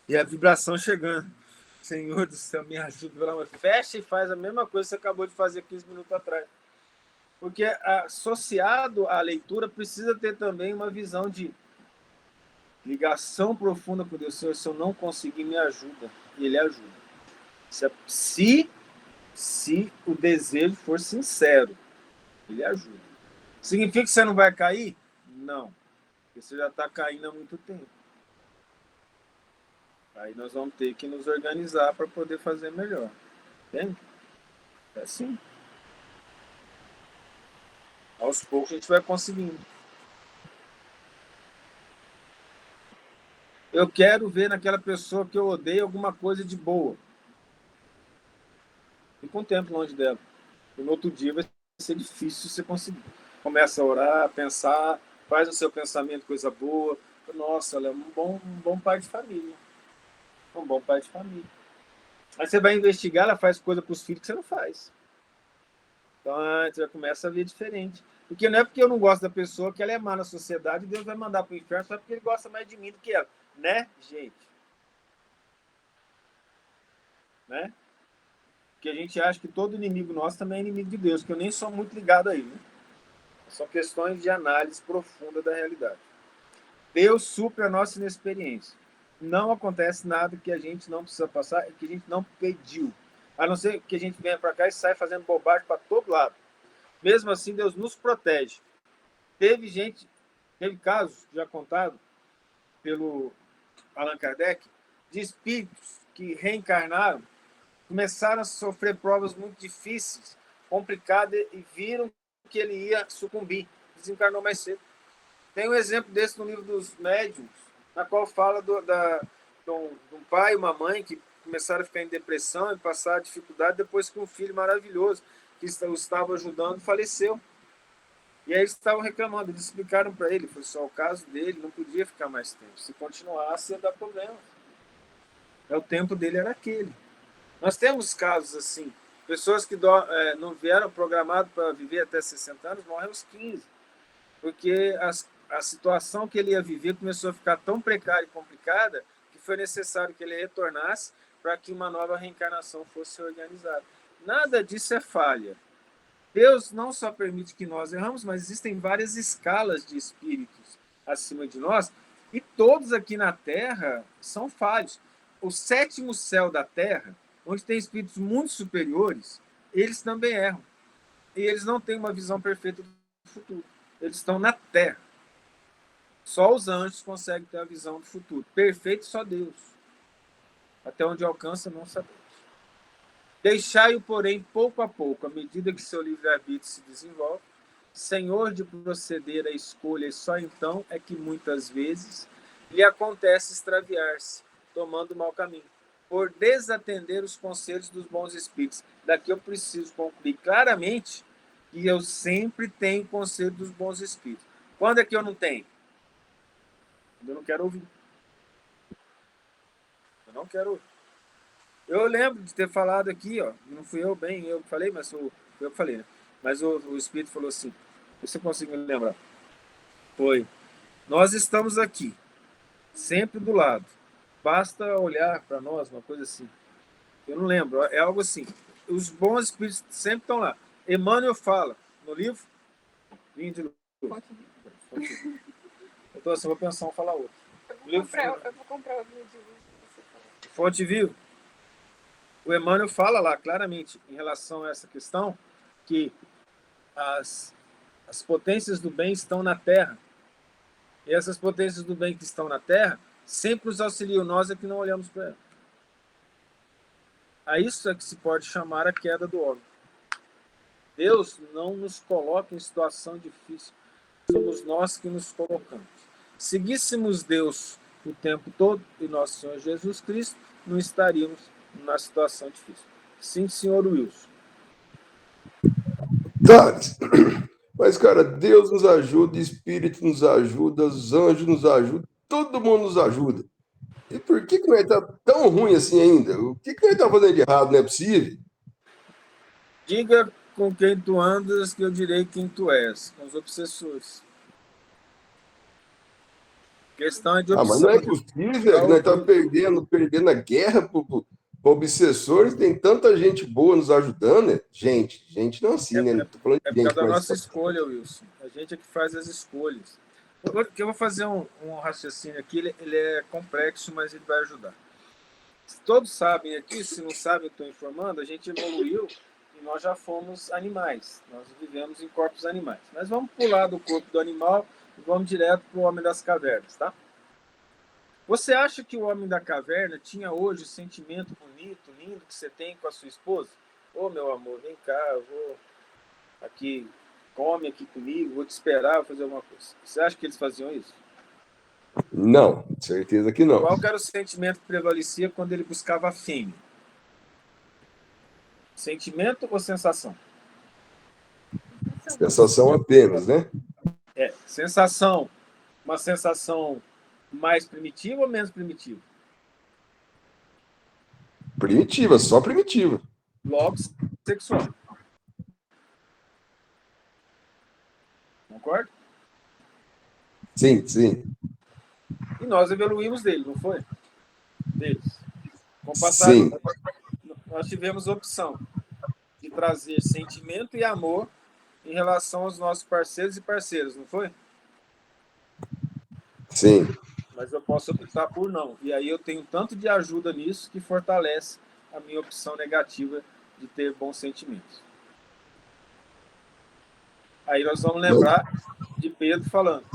E a vibração chegando. Senhor do céu, me ajuda. Fecha e faz a mesma coisa que você acabou de fazer 15 minutos atrás. Porque associado à leitura precisa ter também uma visão de ligação profunda com Deus. Senhor, se eu não conseguir, me ajuda. E Ele ajuda. Se o desejo for sincero, Ele ajuda. Significa que você não vai cair? Não. Porque você já está caindo há muito tempo. Aí nós vamos ter que nos organizar para poder fazer melhor. Entende? É assim. Aos poucos a gente vai conseguindo. Eu quero ver naquela pessoa que eu odeio alguma coisa de boa. E com o tempo longe dela. E no outro dia vai ser difícil você conseguir. Começa a orar, a pensar, faz no seu pensamento coisa boa. Nossa, ela é um bom pai de família. Um bom pai de família. Aí você vai investigar, ela faz coisa para os filhos que você não faz. Então você já começa a ver diferente. Porque não é porque eu não gosto da pessoa que ela é má na sociedade e Deus vai mandar para o inferno só porque ele gosta mais de mim do que ela. Né, gente? Né? Porque a gente acha que todo inimigo nosso também é inimigo de Deus, que eu nem sou muito ligado a ele. Né? São questões de análise profunda da realidade. Deus supre a nossa inexperiência. Não acontece nada que a gente não precisa passar e que a gente não pediu. A não ser que a gente venha para cá e saia fazendo bobagem para todo lado. Mesmo assim, Deus nos protege. Teve casos já contados pelo Allan Kardec de espíritos que reencarnaram, começaram a sofrer provas muito difíceis, complicadas, e viram que ele ia sucumbir. Desencarnou mais cedo. Tem um exemplo desse no livro dos Médiuns, na qual fala de um pai e uma mãe que começaram a ficar em depressão e passar dificuldade depois que um filho maravilhoso que o estava ajudando faleceu. E aí eles estavam reclamando, eles explicaram para ele, foi só o caso dele, não podia ficar mais tempo. Se continuasse, ia dar problema. O tempo dele era aquele. Nós temos casos assim, pessoas que não vieram programadas para viver até 60 anos, morrem aos 15, porque a situação que ele ia viver começou a ficar tão precária e complicada que foi necessário que ele retornasse para que uma nova reencarnação fosse organizada. Nada disso é falha. Deus não só permite que nós erramos, mas existem várias escalas de espíritos acima de nós, e todos aqui na Terra são falhos. O sétimo céu da Terra, onde tem espíritos muito superiores, eles também erram. E eles não têm uma visão perfeita do futuro. Eles estão na Terra. Só os anjos conseguem ter a visão do futuro. Perfeito só Deus. Até onde alcança, não sabemos. Deixai-o, porém, pouco a pouco, à medida que seu livre-arbítrio se desenvolve, senhor de proceder à escolha, e só então é que muitas vezes lhe acontece extraviar-se, tomando o mau caminho, por desatender os conselhos dos bons espíritos. Daqui eu preciso concluir claramente que eu sempre tenho conselho dos bons espíritos. Quando é que eu não tenho? Eu não quero ouvir. Eu não quero ouvir. Eu lembro de ter falado aqui, ó, não fui eu que falei, mas eu que falei, né? Mas o Espírito falou assim, você consegue me lembrar? Foi, nós estamos aqui, sempre do lado, basta olhar para nós, uma coisa assim. Eu não lembro, é algo assim. Os bons Espíritos sempre estão lá. Emmanuel fala, no livro, Vinho de Luz. Então assim, vou pensar em falar outro. Eu vou comprar o Vinho de Luz. Fonte Viva. O Emmanuel fala lá claramente em relação a essa questão que as potências do bem estão na Terra. E essas potências do bem que estão na Terra sempre nos auxiliam, nós é que não olhamos para ela. A isso é que se pode chamar a queda do homem. Deus não nos coloca em situação difícil. Somos nós que nos colocamos. Seguíssemos Deus o tempo todo e nosso Senhor Jesus Cristo, não estaríamos na situação difícil. Sim, senhor Wilson. Thales, mas, cara, Deus nos ajuda, Espírito nos ajuda, os anjos nos ajudam, todo mundo nos ajuda. E por que nós tá tão ruim assim ainda? O que nós tá fazendo de errado? Não é possível? Diga com quem tu andas, que eu direi quem tu és. Com os obsessores. Questão é de Mas opção. não é possível, que nós estamos perdendo a guerra para obsessores, tem tanta gente boa nos ajudando, né? Gente não assim, né? Não tô falando É de por gente, causa da mas nossa escolha, Wilson. A gente é que faz as escolhas. Eu vou fazer um raciocínio aqui, ele é complexo, mas ele vai ajudar. Todos sabem aqui, se não sabem, eu estou informando, a gente evoluiu e nós já fomos animais. Nós vivemos em corpos animais. Mas vamos pular do corpo do animal e vamos direto para o homem das cavernas, tá? Você acha que o homem da caverna tinha hoje o sentimento bonito, lindo que você tem com a sua esposa? Ô, meu amor, vem cá, eu vou aqui, come aqui comigo, vou te esperar, vou fazer alguma coisa. Você acha que eles faziam isso? Não, certeza que não. Qual que era o sentimento que prevalecia quando ele buscava a fêmea? Sentimento ou sensação? Sensação apenas, né? Sensação. Uma sensação mais primitiva ou menos primitiva? Primitiva, só primitiva. Logo, sexual. Concorda? Sim, sim. E nós evoluímos dele, não foi? Deles. Com o passar, Sim. nós tivemos a opção de trazer sentimento e amor em relação aos nossos parceiros e parceiras, não foi? Sim. Mas eu posso optar por não. E aí eu tenho tanto de ajuda nisso que fortalece a minha opção negativa de ter bons sentimentos. Aí nós vamos lembrar de Pedro falando: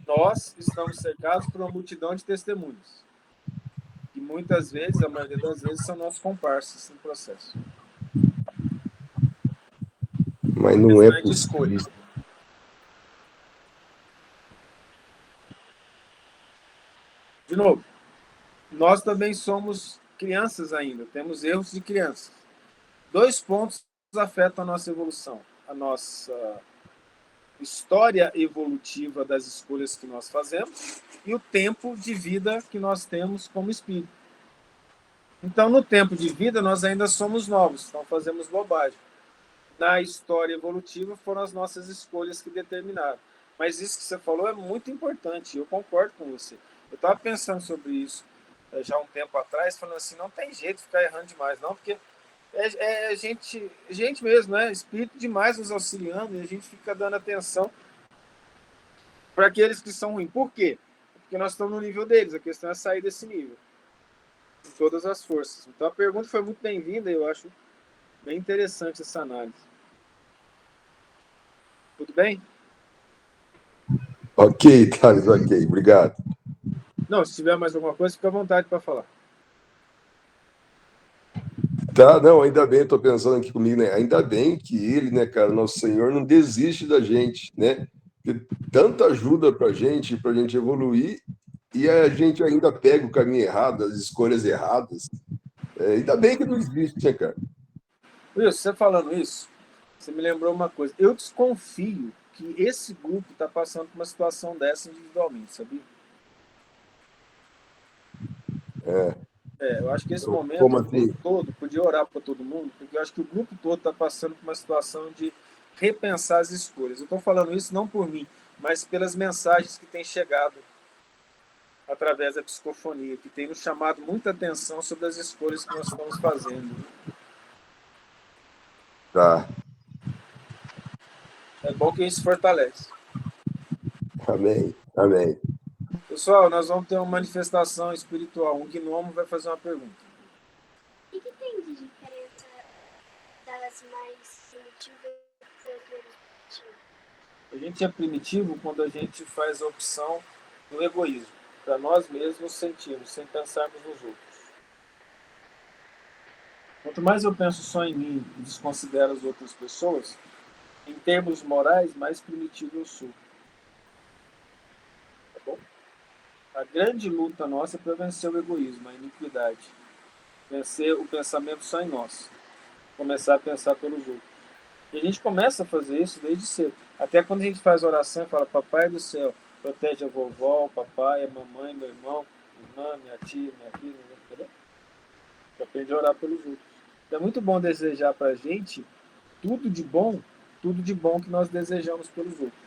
nós estamos cercados por uma multidão de testemunhos. E muitas vezes, a maioria das vezes, são nossos comparsas no processo. Mas não é Questão de escolha. possível. De novo, nós também somos crianças ainda, temos erros de crianças. 2 pontos afetam a nossa evolução. A nossa história evolutiva das escolhas que nós fazemos e o tempo de vida que nós temos como espírito. Então, no tempo de vida, nós ainda somos novos, então fazemos bobagem. Na história evolutiva, foram as nossas escolhas que determinaram. Mas isso que você falou é muito importante, eu concordo com você. Eu estava pensando sobre isso já um tempo atrás, falando assim, não tem jeito de ficar errando demais, não, porque é gente mesmo, né? Espírito demais nos auxiliando e a gente fica dando atenção para aqueles que são ruins. Por quê? Porque nós estamos no nível deles, a questão é sair desse nível. Com todas as forças. Então a pergunta foi muito bem-vinda e eu acho bem interessante essa análise. Tudo bem? Ok, Thales, ok, obrigado. Não, se tiver mais alguma coisa, fica à vontade para falar. Tá, não, ainda bem, eu tô pensando aqui comigo, né? Ainda bem que ele, né, cara, nosso Senhor, não desiste da gente, né? Porque tanta ajuda pra gente evoluir, e a gente ainda pega o caminho errado, as escolhas erradas. Ainda bem que não existe, né, cara? Wilson, você falando isso, você me lembrou uma coisa. Eu desconfio que esse grupo está passando por uma situação dessa individualmente, sabia? Eu acho que esse momento, Como o assim? grupo todo, podia orar para todo mundo, porque eu acho que o grupo todo está passando por uma situação de repensar as escolhas. Eu estou falando isso não por mim, mas pelas mensagens que têm chegado através da psicofonia, que tem nos chamado muita atenção sobre as escolhas que nós estamos fazendo. Tá, É bom que isso fortalece. amém, amém. Pessoal, nós vamos ter uma manifestação espiritual. Um gnomo vai fazer uma pergunta. O que tem de diferença das mais primitivas e das menos primitivas? A gente é primitivo quando a gente faz a opção do egoísmo, para nós mesmos sentirmos, sem pensarmos nos outros. Quanto mais eu penso só em mim e desconsidero as outras pessoas, em termos morais, mais primitivo eu sou. Tá bom? A grande luta nossa é para vencer o egoísmo, a iniquidade. Vencer o pensamento só em nós. Começar a pensar pelos outros. E a gente começa a fazer isso desde cedo. Até quando a gente faz oração e fala, Papai do céu, protege a vovó, o papai, a mamãe, meu irmão, minha irmã, minha tia, minha filha, entendeu? Você aprende a orar pelos outros. Então é muito bom desejar para a gente tudo de bom que nós desejamos pelos outros.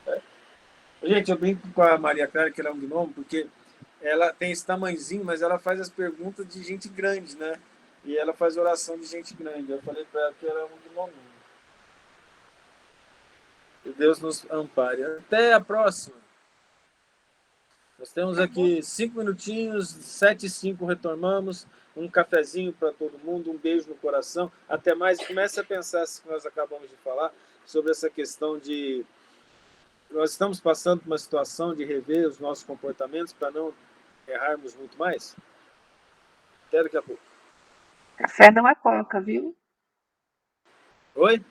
É? Gente, eu brinco com a Maria Clara, que ela é um gnomo, porque ela tem esse tamanhozinho, mas ela faz as perguntas de gente grande, né? E ela faz oração de gente grande. Eu falei para ela que ela é um gnominho. Que Deus nos ampare. Até a próxima. Nós temos aqui 5 minutinhos, 7h05 retornamos. Um cafezinho para todo mundo, um beijo no coração. Até mais. Comece a pensar, se nós acabamos de falar, sobre essa questão de... Nós estamos passando por uma situação de rever os nossos comportamentos para não errarmos muito mais? Até daqui a pouco. Café não é coca, viu? Oi?